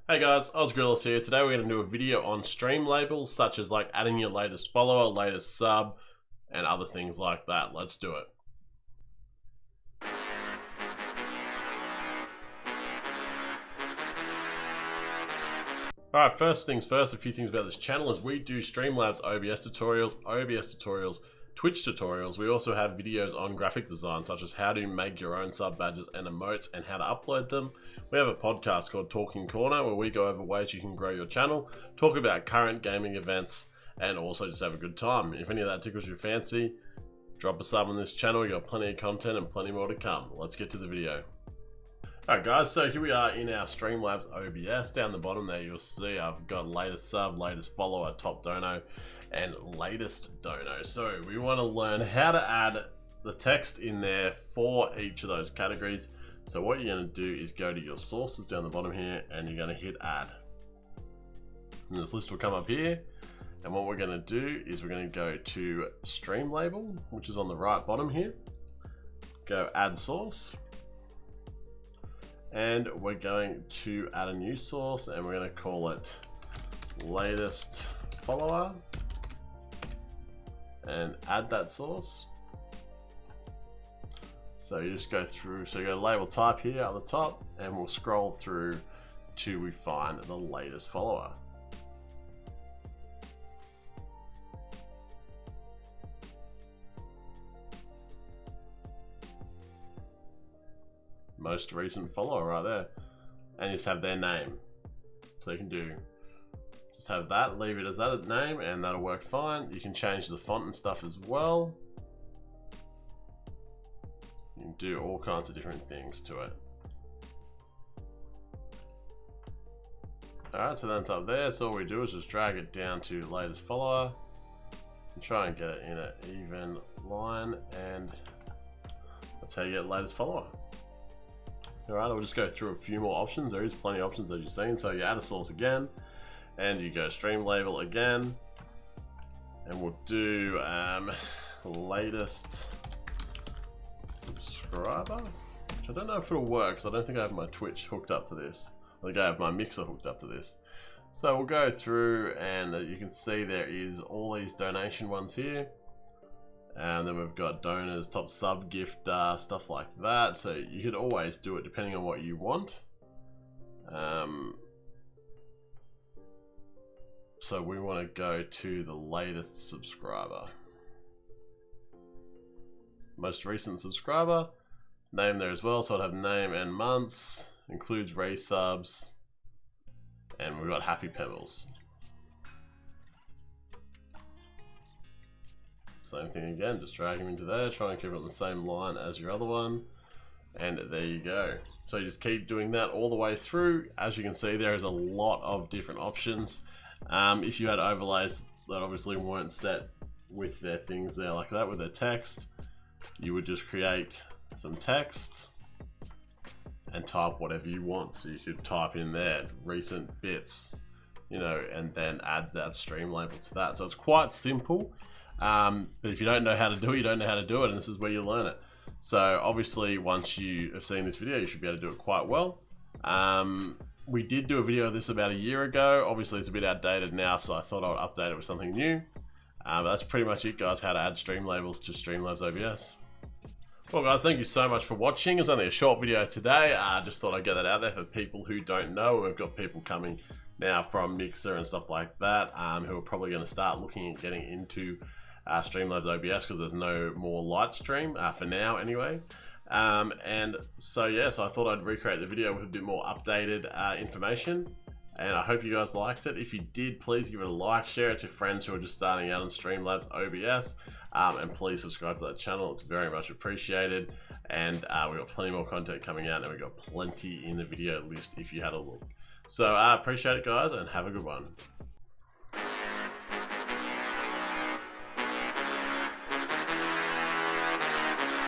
Hey guys, Ozgrillis here. Today we're going to do a video on Streamlabels, such as like adding your latest follower, latest sub, and other things like that. Let's do it. Alright, first things first, a few things about this channel is we do Streamlabs OBS tutorials, Twitch tutorials. We also have videos on graphic design, such as how to make your own sub badges and emotes and how to upload them. We have a podcast called Talking Corner where we go over ways you can grow your channel, talk about current gaming events, and also just have a good time. If any of that tickles your fancy, drop a sub on this channel. We got plenty of content and plenty more to come. Let's get to the video. Alright guys, so here we are in our Streamlabs OBS. Down the bottom there you'll see I've got latest sub, latest follower, top dono, and latest dono. So we want to learn how to add the text in there for each of those categories. So what you're going to do is go to your sources down the bottom here and you're going to hit add. And this list will come up here. And what we're going to do is we're going to go to Streamlabel, which is on the right bottom here. Go add source. And we're going to add a new source and we're going to call it latest follower. And add that source. So you just go through, so you go label type here at the top and we'll scroll through till we find the latest follower. Most recent follower right there. And you just have their name. So you can do, just have that, leave it as that name and that'll work fine. You can change the font and stuff as well. You can do all kinds of different things to it. Alright, so that's up there. So all we do is just drag it down to latest follower and try and get it in an even line, and that's how you get latest follower. Alright, we'll just go through a few more options. There is plenty of options as you've seen. So you add a source again, and you go Streamlabel again, and we'll do latest subscriber, which I don't know if it'll work because I don't think I have my Twitch hooked up to this. I think I have my mixer hooked up to this. So we'll go through and you can see there is all these donation ones here. And then we've got donors, top sub, gift, stuff like that. So you could always do it depending on what you want. So we want to go to the latest subscriber. Most recent subscriber. Name there as well, so I'd have name and months. Includes resubs. And we've got Happy Pebbles. Same thing again, just drag them into there, try and keep it on the same line as your other one. And there you go. So you just keep doing that all the way through. As you can see, there is a lot of different options. If you had overlays that obviously weren't set with their things there like that, with their text, you would just create some text and type whatever you want. So you could type in there recent bits, you know, and then add that stream label to that. So it's quite simple. But if you don't know how to do it, you don't know how to do it, and this is where you learn it. So obviously once you have seen this video, you should be able to do it quite well. We did do a video of this about a year ago. Obviously it's a bit outdated now, so I thought I would update it with something new. But that's pretty much it, guys, how to add stream labels to Streamlabs OBS. Well guys, thank you so much for watching. It was only a short video today. I just thought I'd get that out there for people who don't know. We've got people coming now from Mixer and stuff like that, who are probably going to start looking at getting into Streamlabs OBS because there's no more light stream for now anyway. And so yeah, so I thought I'd recreate the video with a bit more updated information, and I hope you guys liked it. If you did, please give it a like, share it to friends who are just starting out on Streamlabs OBS, and please subscribe to that channel. It's very much appreciated, and we've got plenty more content coming out, and we've got plenty in the video list if you had a look. So I appreciate it guys, and have a good one.